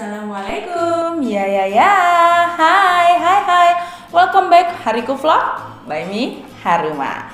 Assalamualaikum, ya. Hai. Welcome back Hariku Vlog by me, Haruma.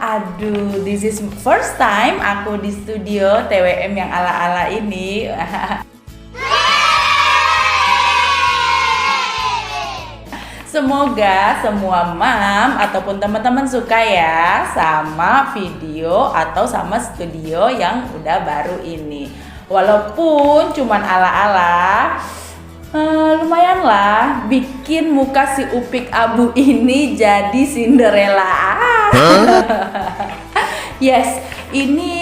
Aduh, this is first time aku di studio TWM yang ala-ala ini. Semoga semua mam ataupun teman-teman suka ya sama video atau sama studio yang udah baru ini. Walaupun cuman ala-ala, lumayan lah bikin muka si Upik Abu ini jadi Cinderella. Yes, ini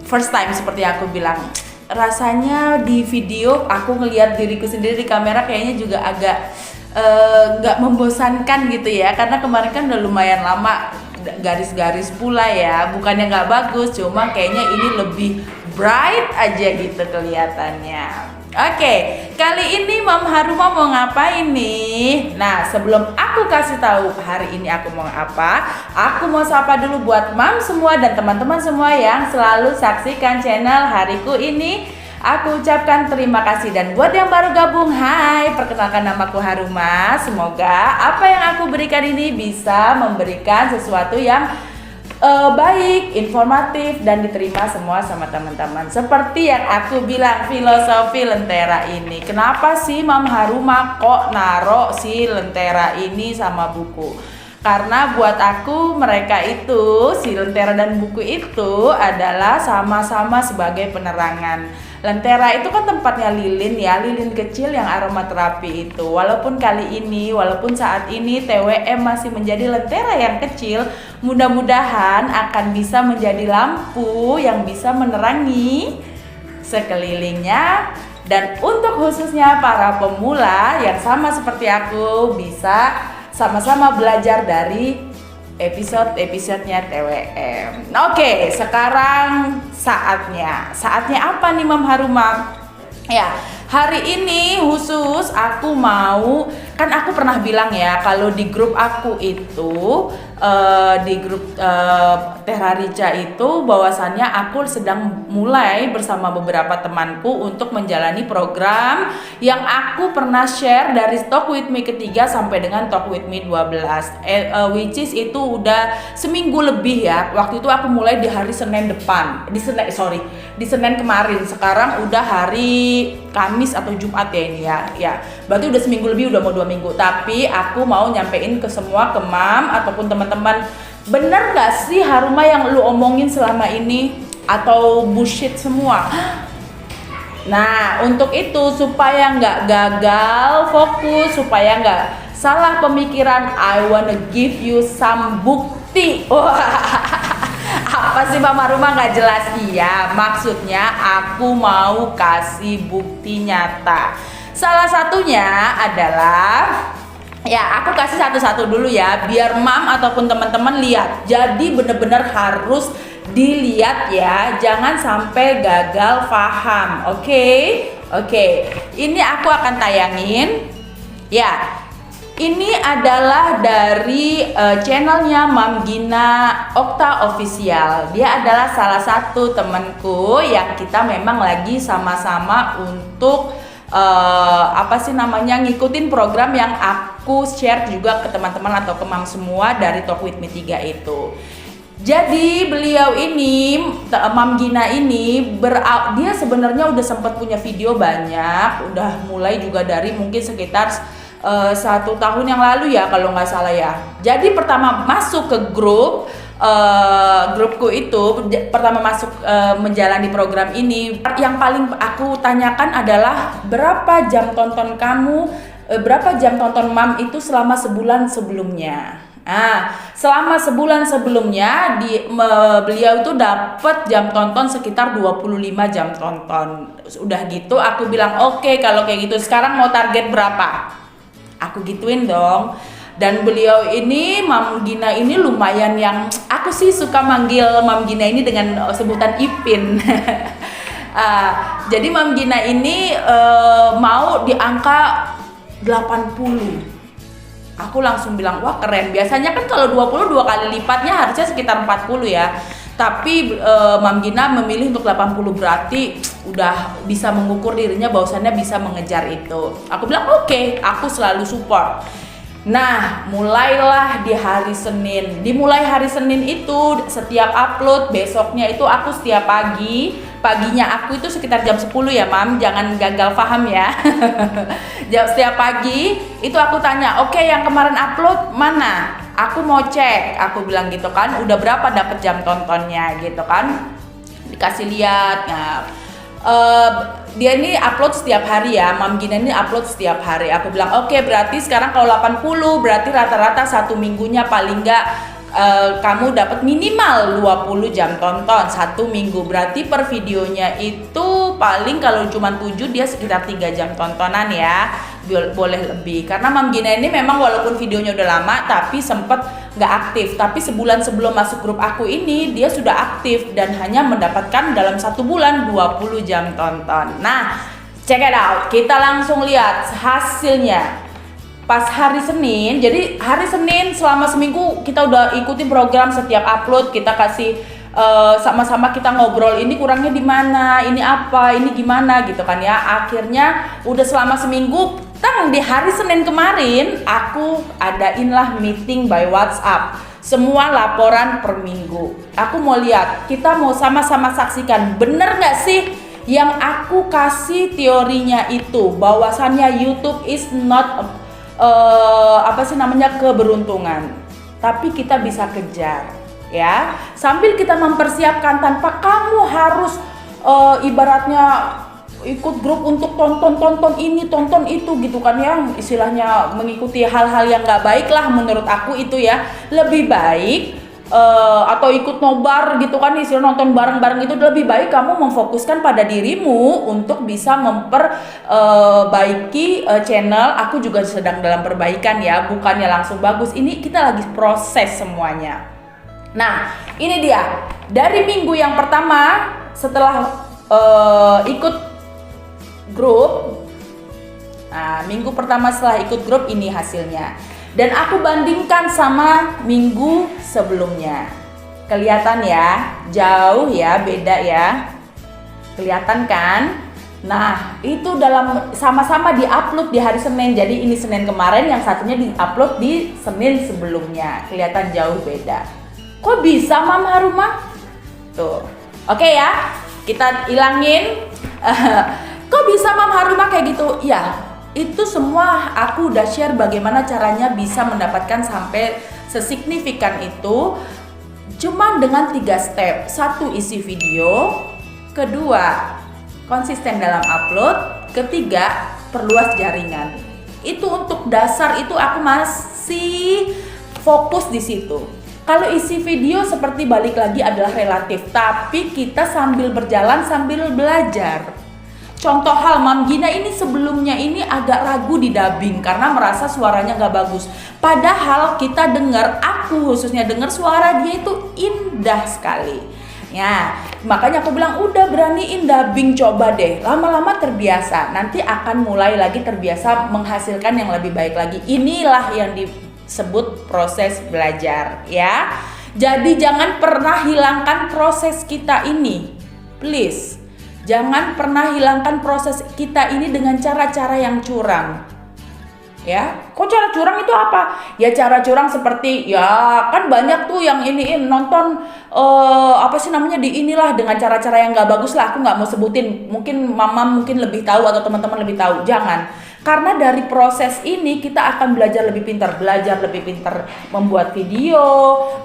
first time seperti aku bilang. Rasanya di video aku ngelihat diriku sendiri di kamera kayaknya juga agak nggak membosankan gitu ya, karena kemarin kan udah lumayan lama garis-garis pula ya, bukannya nggak bagus, cuma kayaknya ini lebih bright aja gitu kelihatannya. Oke, kali ini Mam Haruma mau ngapain nih? Nah, sebelum aku kasih tahu hari ini aku mau apa, aku mau sapa dulu buat Mam semua dan teman-teman semua yang selalu saksikan channel Hariku ini. Aku ucapkan terima kasih, dan buat yang baru gabung, hai, perkenalkan namaku Haruma. Semoga apa yang aku berikan ini bisa memberikan sesuatu yang baik, informatif, dan diterima semua sama teman-teman. Seperti yang aku bilang, filosofi Lentera ini. Kenapa sih Mam Haruma kok naro si Lentera ini sama buku? Karena buat aku mereka itu, si Lentera dan buku itu adalah sama-sama sebagai penerangan. Lentera itu kan tempatnya lilin ya, lilin kecil yang aromaterapi itu. Walaupun saat ini TWM masih menjadi lentera yang kecil, mudah-mudahan akan bisa menjadi lampu yang bisa menerangi sekelilingnya. Dan untuk khususnya para pemula yang sama seperti aku, bisa sama-sama belajar dari episode-episodenya TWM. Oke, sekarang saatnya apa nih Mam Haruma? Ya, hari ini khusus aku mau, kan aku pernah bilang ya kalau di grup aku itu, di grup Terarica itu, bahwasannya aku sedang mulai bersama beberapa temanku untuk menjalani program yang aku pernah share dari Talk With Me ketiga sampai dengan Talk With Me 12, which is itu udah seminggu lebih ya. Waktu itu aku mulai di hari Senin depan, di Senin kemarin. Sekarang udah hari Kamis atau Jumat ya ini ya. Berarti udah seminggu lebih, udah mau 2 minggu. Tapi aku mau nyampein ke semua, ke Mam ataupun teman-teman, bener gak sih Haruma yang lu omongin selama ini atau bullshit semua? Nah, untuk itu supaya nggak gagal fokus, supaya nggak salah pemikiran, I wanna give you some bukti. Apa sih Mam Haruma nggak jelas? Iya, maksudnya aku mau kasih bukti nyata. Salah satunya adalah, ya aku kasih satu-satu dulu ya, biar Mam ataupun teman-teman lihat. Jadi bener-bener harus dilihat ya, jangan sampai gagal paham. Oke. Ini aku akan tayangin. Ya, ini adalah dari channelnya Mam Gina Okta Official. Dia adalah salah satu temanku yang kita memang lagi sama-sama untuk ngikutin program yang aku share juga ke teman-teman atau ke Mam semua dari Talk With Me 3 itu. Jadi beliau ini, Mam Gina ini, dia sebenarnya udah sempat punya video banyak, udah mulai juga dari mungkin sekitar 1 tahun yang lalu ya kalau nggak salah ya. Jadi pertama masuk ke grupku itu, pertama masuk menjalani program ini, yang paling aku tanyakan adalah berapa jam tonton Mam itu selama sebulan sebelumnya. Selama sebulan sebelumnya beliau itu dapat jam tonton sekitar 25 jam tonton. Udah gitu aku bilang oke, kalau kayak gitu sekarang mau target berapa? Aku gituin dong. Dan beliau ini, Mam Gina ini lumayan yang aku sih suka manggil Mam Gina ini dengan sebutan Ipin. Jadi Mam Gina ini mau di angka 80. Aku langsung bilang wah keren. Biasanya kan kalau 20 2 kali lipatnya harusnya sekitar 40 ya. Tapi Mam Gina memilih untuk 80, berarti udah bisa mengukur dirinya bahwasannya bisa mengejar itu. Aku bilang oke, aku selalu support. Nah, mulailah di hari Senin. Dimulai hari Senin itu setiap upload, besoknya itu aku setiap paginya aku itu sekitar jam 10 ya Mam, jangan gagal paham ya. Setiap pagi itu aku tanya, oke, yang kemarin upload mana? Aku mau cek, aku bilang gitu kan, udah berapa dapat jam tontonnya gitu kan. Dikasih lihat. Nah, dia ini upload setiap hari ya, Mam Gina ini upload setiap hari. Aku bilang oke, berarti sekarang kalau 80 berarti rata-rata satu minggunya paling enggak kamu dapat minimal 20 jam tonton satu minggu. Berarti per videonya itu paling kalau cuma 7 dia sekitar 3 jam tontonan ya, boleh lebih. Karena Mam Gina ini memang walaupun videonya udah lama tapi sempet nggak aktif. Tapi sebulan sebelum masuk grup aku ini dia sudah aktif dan hanya mendapatkan dalam 1 bulan 20 jam tonton. Nah, check it out, kita langsung lihat hasilnya. Pas hari Senin, jadi hari Senin selama seminggu kita udah ikutin program, setiap upload kita kasih sama-sama kita ngobrol, ini kurangnya di mana, ini apa, ini gimana gitu kan ya. Akhirnya udah selama seminggu, di hari Senin kemarin aku adainlah meeting by WhatsApp, semua laporan per minggu. Aku mau lihat, kita mau sama-sama saksikan bener nggak sih yang aku kasih teorinya itu, bahwasannya YouTube is not keberuntungan, tapi kita bisa kejar ya, sambil kita mempersiapkan tanpa kamu harus ibaratnya ikut grup untuk tonton ini tonton itu gitu kan ya, istilahnya mengikuti hal-hal yang nggak baik lah menurut aku itu ya. Lebih baik atau ikut nobar gitu kan, istilah nonton bareng-bareng itu lebih baik kamu memfokuskan pada dirimu untuk bisa memperbaiki channel. Aku juga sedang dalam perbaikan ya, bukannya langsung bagus, ini kita lagi proses semuanya. Nah, ini dia dari minggu yang pertama setelah ikut grup. Nah, minggu pertama setelah ikut grup ini hasilnya. Dan aku bandingkan sama minggu sebelumnya. Kelihatan ya, jauh ya, beda ya. Kelihatan kan? Nah, itu dalam sama-sama di-upload di hari Senin. Jadi ini Senin kemarin, yang satunya di-upload di Senin sebelumnya. Kelihatan jauh beda. Kok bisa Mam Haruma? Tuh. Oke ya, kita ilangin. Kok bisa Mam Haruma kayak gitu? Ya, itu semua aku udah share bagaimana caranya bisa mendapatkan sampai sesignifikan itu, cuman dengan 3 step. 1, isi video. 2, konsisten dalam upload. 3, perluas jaringan. Itu untuk dasar, itu aku masih fokus di situ. Kalau isi video seperti balik lagi adalah relatif, tapi kita sambil berjalan sambil belajar. Contoh hal, Mam Gina ini sebelumnya ini agak ragu di dubbing karena merasa suaranya gak bagus. Padahal kita dengar, aku khususnya dengar suara dia itu indah sekali. Ya, makanya aku bilang udah beraniin dubbing, coba deh. Lama-lama terbiasa, nanti akan mulai lagi terbiasa menghasilkan yang lebih baik lagi. Inilah yang disebut proses belajar ya. Jadi jangan pernah hilangkan proses kita ini, please. Jangan pernah hilangkan proses kita ini dengan cara-cara yang curang. Ya, kok cara curang itu apa? Ya cara curang seperti ya kan banyak tuh yang nonton di inilah dengan cara-cara yang nggak bagus lah. Aku nggak mau sebutin. Mungkin Mama mungkin lebih tahu atau teman-teman lebih tahu. Jangan. Karena dari proses ini kita akan belajar lebih pintar membuat video,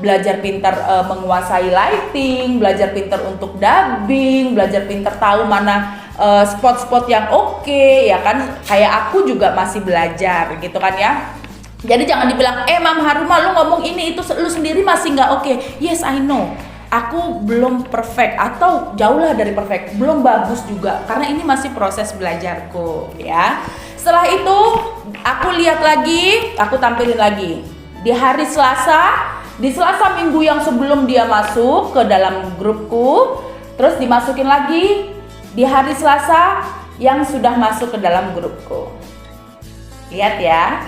belajar pintar menguasai lighting, belajar pintar untuk dubbing, belajar pintar tahu mana spot-spot yang oke, ya kan. Kayak aku juga masih belajar gitu kan ya. Jadi jangan dibilang Mam Haruma lu ngomong ini itu lu sendiri masih nggak oke. Yes, I know. Aku belum perfect atau jauh lah dari perfect, belum bagus juga karena ini masih proses belajarku ya. Setelah itu aku lihat lagi, aku tampilin lagi di hari Selasa, di Selasa minggu yang sebelum dia masuk ke dalam grupku, terus dimasukin lagi di hari Selasa yang sudah masuk ke dalam grupku. Lihat ya.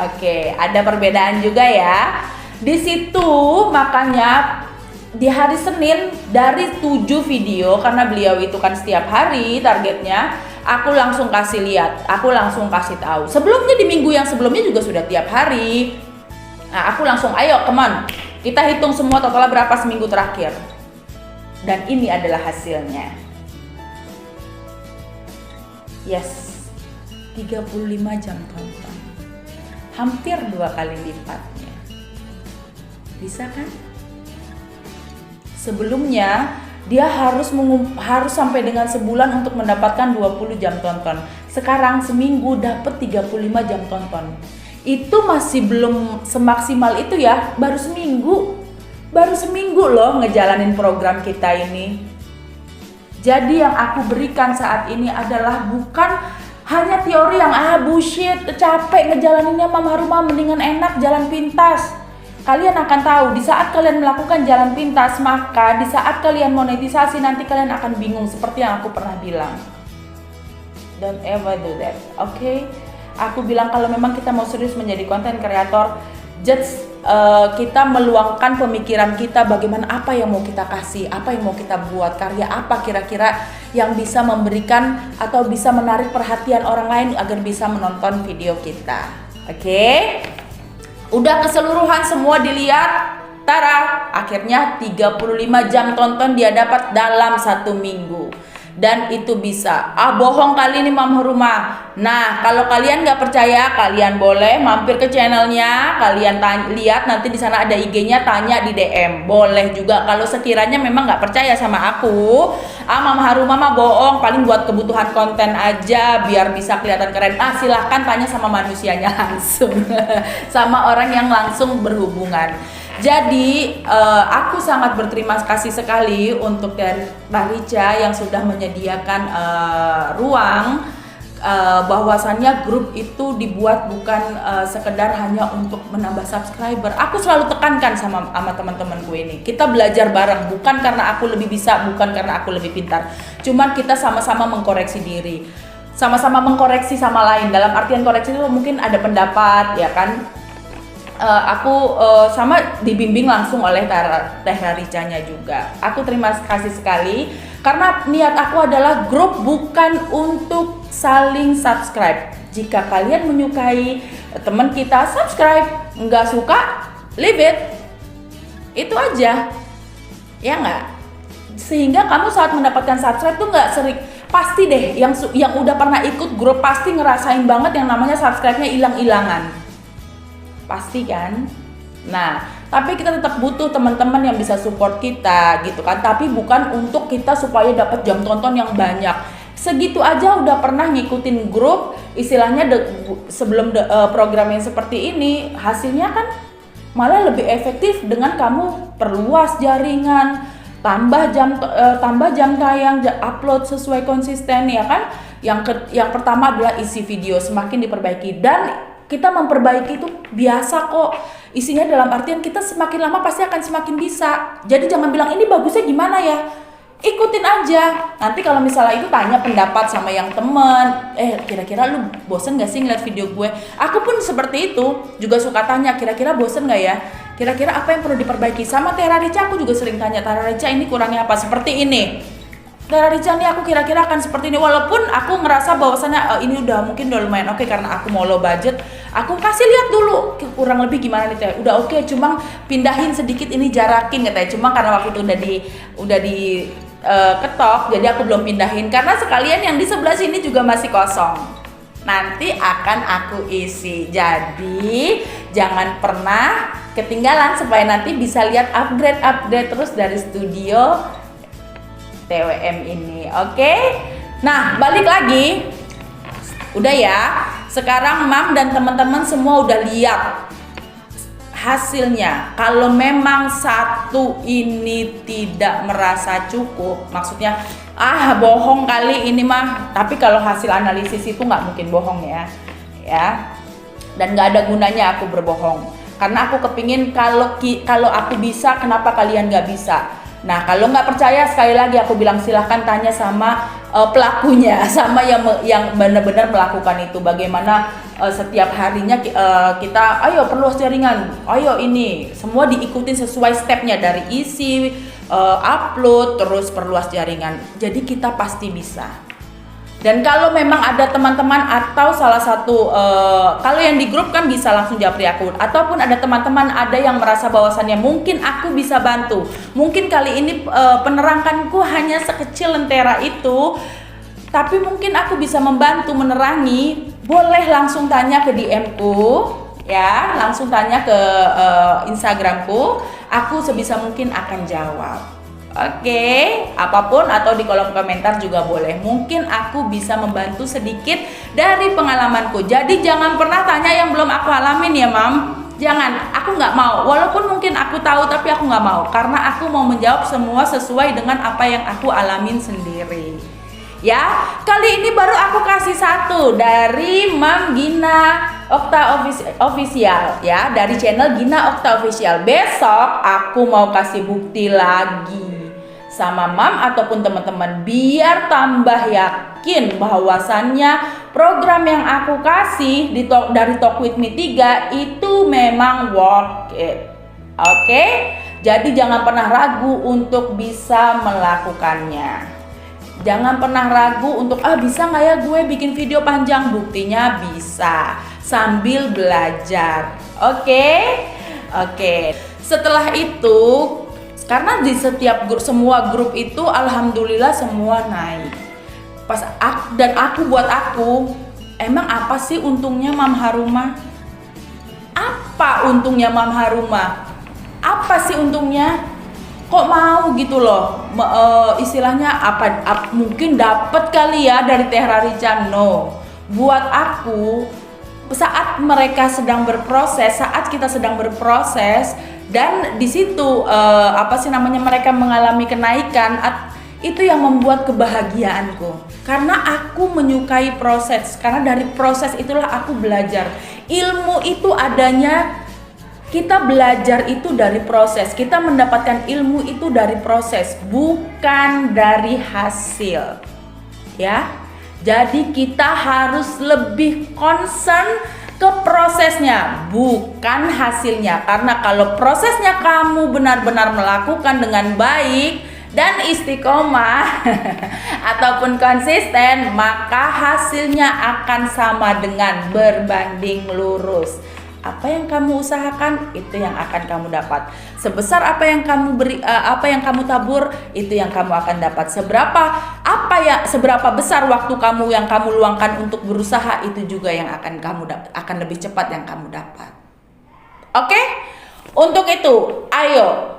Oke, ada perbedaan juga ya. Di situ makanya di hari Senin dari 7 video, karena beliau itu kan setiap hari targetnya, aku langsung kasih lihat, aku langsung kasih tahu. Sebelumnya di minggu yang sebelumnya juga sudah tiap hari. Nah, aku langsung ayo come on, kita hitung semua totalnya berapa seminggu terakhir. Dan ini adalah hasilnya. Yes, 35 jam tonton. Hampir 2 kali lipatnya. Bisa kan? Sebelumnya dia harus sampai dengan sebulan untuk mendapatkan 20 jam tonton. Sekarang seminggu dapat 35 jam tonton. Itu masih belum semaksimal itu ya, baru seminggu loh ngejalanin program kita ini. Jadi yang aku berikan saat ini adalah bukan hanya teori yang bullshit, capek ngejalaninnya Mama Haruma, mendingan enak jalan pintas. Kalian akan tahu di saat kalian melakukan jalan pintas, maka di saat kalian monetisasi nanti kalian akan bingung seperti yang aku pernah bilang. Don't ever do that, okay? Aku bilang kalau memang kita mau serius menjadi content creator, just kita meluangkan pemikiran kita bagaimana apa yang mau kita kasih, apa yang mau kita buat, karya apa kira-kira yang bisa memberikan atau bisa menarik perhatian orang lain agar bisa menonton video kita. Oke? Udah keseluruhan semua dilihat, tara, akhirnya 35 jam tonton dia dapat dalam 1 minggu. Dan itu bisa. Bohong kali ini Mam Haruma. Nah, kalau kalian nggak percaya, kalian boleh mampir ke channelnya, kalian lihat nanti di sana ada IG-nya, tanya di DM. Boleh juga kalau sekiranya memang nggak percaya sama aku. Mam Haruma mah bohong, paling buat kebutuhan konten aja biar bisa kelihatan keren. Silahkan tanya sama manusianya langsung, sama orang yang langsung berhubungan. Jadi aku sangat berterima kasih sekali untuk dari Rica yang sudah menyediakan ruang, bahwasannya grup itu dibuat bukan sekedar hanya untuk menambah subscriber. Aku selalu tekankan sama teman-temanku ini, kita belajar bareng, bukan karena aku lebih bisa, bukan karena aku lebih pintar, cuman kita sama-sama mengkoreksi diri, sama-sama mengkoreksi sama lain. Dalam artian koreksi itu mungkin ada pendapat ya kan. Aku sama dibimbing langsung oleh Teh Raricanya juga. Aku terima kasih sekali karena niat aku adalah grup bukan untuk saling subscribe. Jika kalian menyukai teman kita, subscribe. Nggak suka, leave it. Itu aja, ya nggak? Sehingga kamu saat mendapatkan subscribe tuh nggak sering. Pasti deh yang udah pernah ikut grup pasti ngerasain banget yang namanya subscribe-nya hilang-hilangan. Pasti kan? Nah, tapi kita tetap butuh teman-teman yang bisa support kita gitu kan. Tapi bukan untuk kita supaya dapat jam tonton yang banyak. Segitu aja udah pernah ngikutin grup, istilahnya sebelum program yang seperti ini, hasilnya kan malah lebih efektif dengan kamu perluas jaringan, tambah jam tayang, upload sesuai konsisten ya kan. Yang pertama adalah isi video semakin diperbaiki, dan kita memperbaiki itu biasa kok. Isinya dalam artian kita semakin lama pasti akan semakin bisa. Jadi jangan bilang ini bagusnya gimana ya, ikutin aja. Nanti kalau misalnya itu tanya pendapat sama yang temen, kira-kira lu bosen gak sih ngeliat video gue? Aku pun seperti itu, juga suka tanya kira-kira bosen gak ya, kira-kira apa yang perlu diperbaiki. Sama Teh Rarica aku juga sering tanya, Teh Rarica ini kurangnya apa, seperti ini. Teh Rarica nih aku kira-kira akan seperti ini, walaupun aku ngerasa bahwasannya ini mungkin udah lumayan oke karena aku mau low budget. Aku kasih lihat dulu kurang lebih gimana nih Teh, udah oke, cuma pindahin sedikit ini, jarakin katanya. Cuma karena waktu itu udah di ketok, jadi aku belum pindahin karena sekalian yang di sebelah sini juga masih kosong. Nanti akan aku isi. Jadi jangan pernah ketinggalan supaya nanti bisa lihat upgrade terus dari studio TWM ini, oke? Nah, balik lagi. Udah ya. Sekarang Mam dan teman-teman semua udah lihat hasilnya. Kalau memang satu ini tidak merasa cukup, maksudnya bohong kali ini mah. Tapi kalau hasil analisis itu nggak mungkin bohong ya. Dan nggak ada gunanya aku berbohong. Karena aku kepingin kalau aku bisa, kenapa kalian nggak bisa? Nah, kalau nggak percaya, sekali lagi aku bilang silahkan tanya sama pelakunya, sama yang benar-benar melakukan itu. Bagaimana setiap harinya kita ayo perluas jaringan, ayo ini semua diikutin sesuai stepnya dari isi, upload, terus perluas jaringan. Jadi kita pasti bisa. Dan kalau memang ada teman-teman atau salah satu kalau yang di grup kan bisa langsung japri aku, ataupun ada teman-teman ada yang merasa bahwasannya mungkin aku bisa bantu, mungkin kali ini peneranganku hanya sekecil lentera itu, tapi mungkin aku bisa membantu menerangi, boleh langsung tanya ke DM ku ya, langsung tanya ke Instagramku, aku sebisa mungkin akan jawab. Oke, apapun atau di kolom komentar juga boleh. Mungkin aku bisa membantu sedikit dari pengalamanku. Jadi jangan pernah tanya yang belum aku alamin ya, Mam. Jangan, aku nggak mau. Walaupun mungkin aku tahu, tapi aku nggak mau. Karena aku mau menjawab semua sesuai dengan apa yang aku alamin sendiri. Ya, kali ini baru aku kasih satu dari Mam Gina Okta Official ya, dari channel Gina Okta Official. Besok aku mau kasih bukti lagi sama Mam ataupun teman-teman biar tambah yakin bahwasannya program yang aku kasih dari Talk With Me 3 itu memang worth it. Oke? Jadi jangan pernah ragu untuk bisa melakukannya. Jangan pernah ragu untuk bisa nggak ya gue bikin video panjang. Buktinya bisa sambil belajar. Oke. Setelah itu, karena di setiap grup, semua grup itu alhamdulillah semua naik. Dan aku buat aku, emang apa sih untungnya Mam Haruma? Apa untungnya Mam Haruma? Apa sih untungnya? Kok mau gitu loh, istilahnya mungkin dapat kali ya dari Teh Rarican. No, buat aku saat mereka sedang berproses, saat kita sedang berproses dan di situ mereka mengalami kenaikan, itu yang membuat kebahagiaanku. Karena aku menyukai proses, karena dari proses itulah aku belajar. Ilmu itu adanya, kita belajar itu dari proses, kita mendapatkan ilmu itu dari proses, bukan dari hasil. Ya. Jadi kita harus lebih concern ke prosesnya, bukan hasilnya. Karena kalau prosesnya kamu benar-benar melakukan dengan baik dan istiqomah ataupun konsisten, maka hasilnya akan sama dengan berbanding lurus. Apa yang kamu usahakan, itu yang akan kamu dapat. Sebesar apa yang kamu beri, apa yang kamu tabur, itu yang kamu akan dapat. Seberapa besar waktu kamu yang kamu luangkan untuk berusaha, itu juga yang akan lebih cepat yang kamu dapat. Oke? Untuk itu, ayo,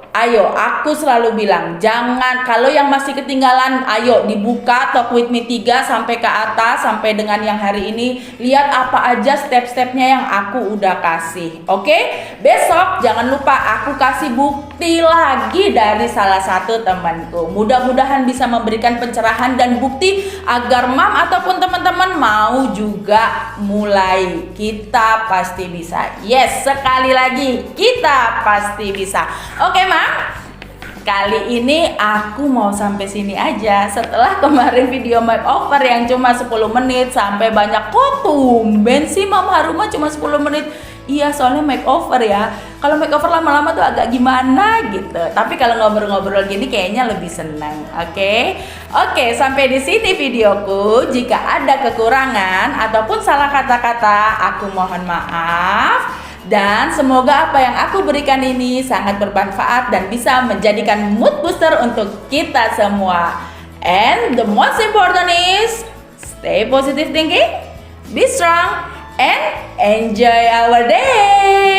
aku selalu bilang, jangan, kalau yang masih ketinggalan, ayo dibuka Talk With Me 3 sampai ke atas, sampai dengan yang hari ini, lihat apa aja step-stepnya yang aku udah kasih. Oke? Besok jangan lupa aku kasih bukti lagi dari salah satu temanku. Mudah-mudahan bisa memberikan pencerahan dan bukti agar Mam ataupun teman-teman mau juga mulai. Kita pasti bisa. Yes, sekali lagi, kita pasti bisa. Oke, Mam? Kali ini aku mau sampai sini aja. Setelah kemarin video makeover yang cuma 10 menit sampai banyak, kok tumben sih Mam Haruma cuma 10 menit. Iya, soalnya makeover ya. Kalau makeover lama-lama tuh agak gimana gitu. Tapi kalau ngobrol-ngobrol gini kayaknya lebih senang. Oke, sampai di sini videoku. Jika ada kekurangan ataupun salah kata-kata, aku mohon maaf. Dan semoga apa yang aku berikan ini sangat bermanfaat dan bisa menjadikan mood booster untuk kita semua. And the most important is stay positive thinking, be strong, and enjoy our day.